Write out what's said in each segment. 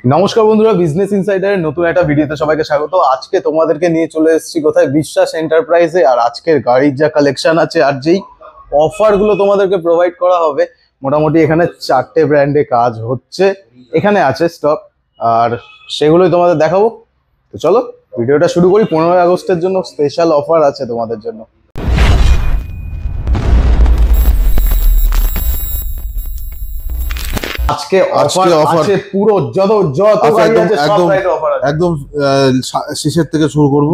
নমস্কার বন্ধুরা, বিজনেস ইনসাইডারের নতুন একটা ভিডিওতে সবাইকে স্বাগত। আজকে তোমাদেরকে নিয়ে চলে এসেছি কোথায়, বিশ্বাস এন্টারপ্রাইজে। আর আজকের গাড়ির যা কালেকশন আছে আর যেই অফারগুলো তোমাদেরকে প্রোভাইড করা হবে, মোটামুটি এখানে 4টে ব্র্যান্ডে কাজ হচ্ছে, এখানে আছে স্টক, আর সেগুলোই তোমাদের দেখাবো। তো চলো ভিডিওটা শুরু করি। 15ই আগস্টের জন্য স্পেশাল অফার আছে তোমাদের জন্য। আজকে অফার আছে পুরো, যত গাড়ি আছে সব গাড়িতে অফার আছে। একদম শেষের থেকে শুরু করব।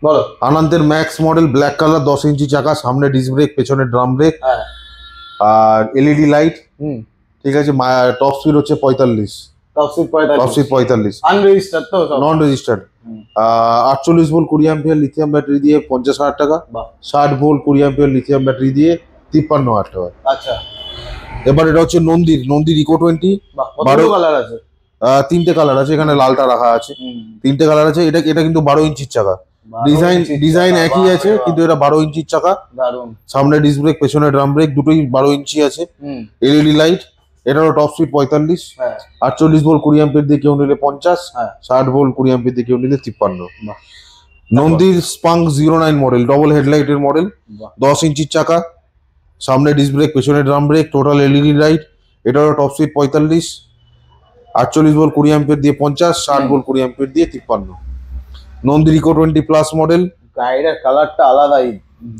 বলো। আনন্দের ম্যাক্স মডেল, ব্ল্যাক কালার, 10 ইঞ্চি চাকা, সামনে ডিস্ক ব্রেক, পেছনে ড্রাম ব্রেক, আর এলইডি লাইট। ঠিক আছে। টপ স্পিড হচ্ছে 45। টপ স্পিড 45 আনরেজিস্টার্ড, তো non registered. 48 volt 20 ampere lithium battery দিয়ে 50,000 টাকা। 60 ভোল্ট 20 অ্যাম্পিয়ার লিথিয়াম ব্যাটারি দিয়ে 53,000 টাকা। আচ্ছা। এবার এটা হচ্ছে নন্দীর ইকো 20। 12 কালার আছে। 3টে কালার আছে, এখানে লালটা রাখা আছে। 3টে কালার আছে। এটা কিন্তু 12 ইঞ্চির চাকা। ডিজাইন একই আছে, কিন্তু এটা 12 ইঞ্চির চাকা। দারুন। সামনে ডিস্ক ব্রেক, পেছনে ড্রাম ব্রেক, দুটোই 12 ইঞ্চি আছে। LED light. এটারও টপ স্পিড 45। 48 ভোল্ট 20 অ্যাম্পিয়ার দিয়ে কেউ নিলে 50। 60 ভোল্ট 20 অ্যাম্পিয়ার দিয়ে কেউ নিলে 53। নন্দীর স্পাঙ্ক 09 মডেল, ডবল হেডলাইটের মডেল, 10 ইঞ্চির চাকা, সামনে ডিস্ক ব্রেক, পেছনে drum brake, total LED light. এটারও টপ স্পিড 45। 48 ভোল্ট 20 অ্যাম্পিয়ার দিয়ে 50। 60 ভোল্ট 20 অ্যাম্পিয়ার দিয়ে 53। নন্দীর ইকো 20 প্লাস মডেল। গাড়িটার কালারটা আলাদাই,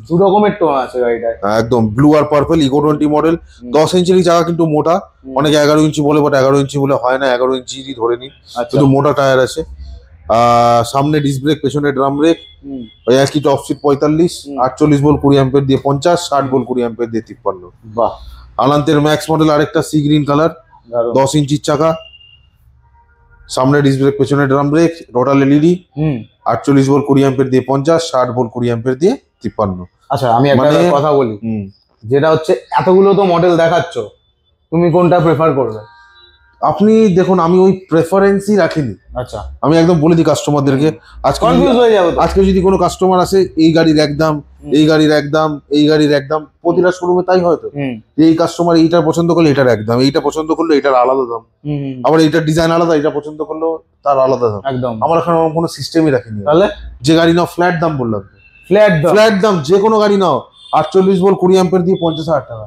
দু রকমের টোন আছে গাড়িটার। একদম ব্লু আর পার্পল। ইকো 20 মডেল, 10 ইঞ্চির চাকা, কিন্তু মোটা। অনেকে 11 ইঞ্চি বলে, বাট 11 ইঞ্চি বলে হয় না, 11 ইঞ্চি ধরে নিন, কিন্তু মোটা টায়ার আছে। সামনে ডিস্ক ব্রেক, পেছনে ড্রাম ব্রেক, ওই একই টপ স্পিড 45। 48 ভোল্ট 20 অ্যাম্পিয়ার দিয়ে 50। 60 ভোল্ট 20 অ্যাম্পিয়ার দিয়ে 53। বাহ। আনন্দের ম্যাক্স মডেল, আরেকটা সি গ্রিন কালার, 10 ইঞ্চির চাকা, সামনে ডিস্ক ব্রেক, পেছনে drum brake, total LED. 48 volt 20 ampere দিয়ে 50। 60 ভোল্ট 20 অ্যাম্পিয়ার দিয়ে 53। আচ্ছা, আমি একটা কথা বলি, যেটা হচ্ছে এতগুলো তো মডেল দেখাচ্ছ, তুমি কোনটা প্রেফার করবে? আপনি দেখুন, আমি ওই প্রেফারেন্সই রাখিনি। আচ্ছা, আমি একদম বলে দিই কাস্টমারদেরকে, আজকে যদি কোনো কাস্টমার আসে, এই গাড়ির একদম, এই গাড়ির একদম, এই গাড়ির একদম, প্রতিটা শোরুমে তাই হয়তো, এই কাস্টমার এইটা পছন্দ করলে এটার একদম, এইটা পছন্দ করলে এটার আলাদা দাম, আবার এইটার ডিজাইন আলাদা, এটা পছন্দ করলেও তার আলাদা দাম। একদম। আমার এখানে কোনো সিস্টেমই রাখিনি। তাহলে যে গাড়ি নাও ফ্ল্যাট দাম বললাম, ফ্ল্যাট দাম, যে কোনো গাড়ি নাও। 48 ভোল্ট 20 অ্যাম্পিয়ার দিয়ে 50,000 টাকা।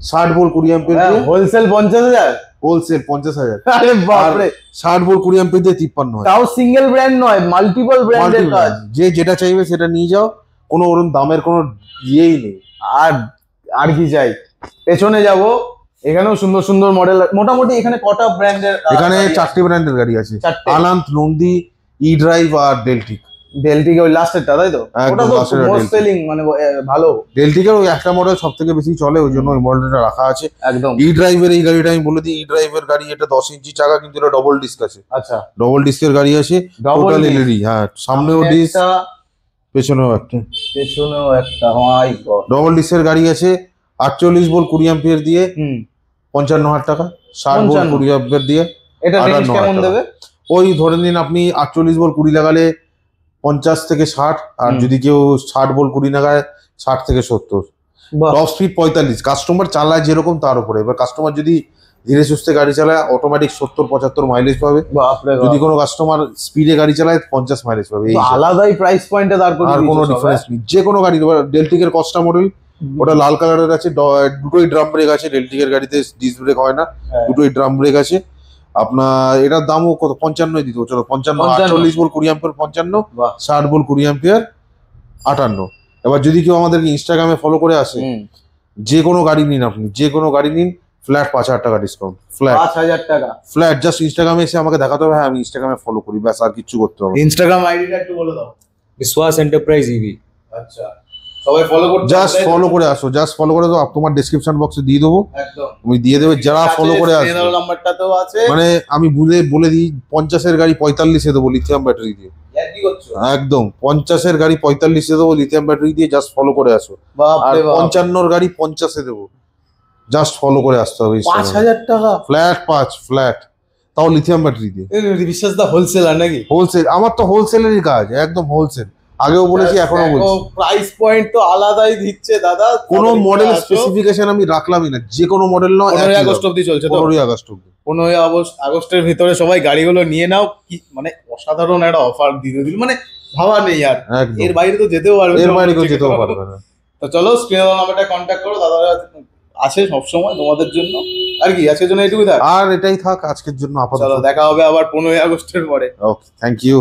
60 ভোল্ট 20 অ্যাম্পিয়ার দিয়ে হোলসেল 50,000। হোলসেল 50,000। আরে বাপ রে। 60 ভোল্ট 20 অ্যাম্পিয়ার দিয়ে 53,000। তাও সিঙ্গেল ব্র্যান্ড নয়, মাল্টিপল ব্র্যান্ডের কাজ। যে যেটা চাইবে সেটা নিয়ে যাও, কোনো ওরকম দামের কোনো ইয়েই নেই। আর কি চাই? পেছনে যাব, এখানেও সুন্দর সুন্দর মডেল। মোটামুটি এখানে কটা ব্র্যান্ডের? এখানে 4টে ব্র্যান্ডের গাড়ি আছে। আনন্দ, নন্দী, ই ড্রাইভ আর ডেলটিক। ডেলটিক ওই লাস্টেরটা, তাই তো? ওটা তো মোস্ট সেলিং, মানে ভালো। ডেলটিকের ওই একটা মডেল সবথেকে বেশি চলে, ওই জন্য ওই মডেলটা রাখা আছে। একদম। ই ড্রাইভের এই গাড়িটা আমি বলে দিই, ই ড্রাইভের গাড়ি, এটা 10 ইঞ্চি চাকা, কিন্তু এটা ডবল ডিস্ক আছে। আচ্ছা, ডবল ডিস্কের গাড়ি আছে, টোটাল এলইডি। হ্যাঁ, সামনেও ডিস্ক, পেছনেও একটা। মাই গড। ডবল ডিস্কের গাড়ি আছে। 48 ভোল্ট 20 অ্যাম্পিয়ার দিয়ে 55,000 টাকা। 60 ভোল্ট 20 অ্যাম্পিয়ার দিয়ে এটা রেঞ্জ কেমন দেবে? ওই ধরে নিন আপনি 48 ভোল্ট 20 লাগালে 50 থেকে 60, আর যদি কেউ 60 ভোল্ট 20 লাগায় 60 থেকে 70। Top speed 45। কাস্টমার চালায় যেরকম তার উপরে। এবার কাস্টমার যদি ধীরে সুস্থে গাড়ি চালায়, অটোমেটিক 70-75 মাইলেজ পাবে। যদি কোনো কাস্টমার স্পিডে গাড়ি চালায় 50 মাইলেজ পাবে। আলাদাই প্রাইস পয়েন্টে তার কোনো ডিফারেন্স নেই। যে কোনো গাড়ি, ডেলটিকের কস্টা মডেল, ওটা লাল কালারের আছে, দুটোই ড্রাম ব্রেক আছে। ডেলটিকের গাড়িতে ডিস্ক ব্রেক হয় না, দুটোই ড্রাম ব্রেক আছে। আপনার এটার দামও কত? 55 দিত। চলো 55। 48 ভোল্ট 20 অ্যাম্পিয়ার 55। 60 volt 20 ampere 58। এবার যদি কেউ আমাদেরকে ইনস্টাগ্রামে ফলো করে আসে, যে কোনো গাড়ি নিন, আপনি যে কোনো গাড়ি নিন, ফ্ল্যাট 5,000 টাকা ডিসকাউন্ট। ফ্ল্যাট 5,000 টাকা ফ্ল্যাট। জাস্ট ইনস্টাগ্রামে এসে আমাকে দেখাতে হবে, হ্যাঁ আমি ইনস্টাগ্রামে ফলো করি, ব্যাস, আর কিছু করতে হবে। ইনস্টাগ্রাম আইডিটা একটু বলে দাও। বিশ্বাস এন্টারপ্রাইজ ইভি। আচ্ছা, সবাই ফলো করতে, জাস্ট ফলো করে আসো, জাস্ট ফলো করে দাও। তোমার ডেসক্রিপশন বক্সে দিয়ে দেবো, একদম তুমি দিয়ে দেবে। যারা ফলো করে আসবে, নাম্বারটাতেও আছে। মানে আমি বলে দিই, 50-এর গাড়ি 45-এ দেবো লিথিয়াম ব্যাটারি দিয়ে। একদম 50-এর গাড়ি 45-এ দেবো লিথিয়াম ব্যাটারি দিয়ে, জাস্ট ফলো করে আসো। আর 55-এর গাড়ি 50-এ দেবো, জাস্ট ফলো করে আসতে হবে। 5,000 টাকা ফ্ল্যাট, ফ্ল্যাট, তাও লিথিয়াম ব্যাটারি দিয়ে। বিশ্বাস দা হোলসেলার নাকি? হোলসেল, আমার তো হোলসেলেরই কাজ, একদম হোলসেল। আগেও বলেছি এখনো বলছি, প্রাইস পয়েন্ট তো আলাদাই দিচ্ছে দাদা। কোনো মডেল স্পেসিফিকেশন আমি রাখলামই না, যে কোনো মডেল নাও 15 আগস্ট অব্দি চলছে তো। 15 আগস্ট অব্দি। 15 আগস্টের ভিতরে সবাই গাড়িগুলো নিয়ে নাও। কি মানে অসাধারণ একটা অফার দিয়ে দিল, মানে ভাবা নেই আর। একদম। এর বাইরে তো যেতেও পারবে, এর বাইরে কেউ যেতেও পারবে না। তো চলো স্ক্রিনে নাম্বারটা কন্ট্যাক্ট করো, দাদারা আছে সবসময় তোমাদের জন্য। আর কি আজকের জন্য এইটুকু থাক, আর এটাই থাক আজকের জন্য আপাতত। চলো দেখা হবে আবার 15 আগস্টের পরে। ওকে, থ্যাংক ইউ।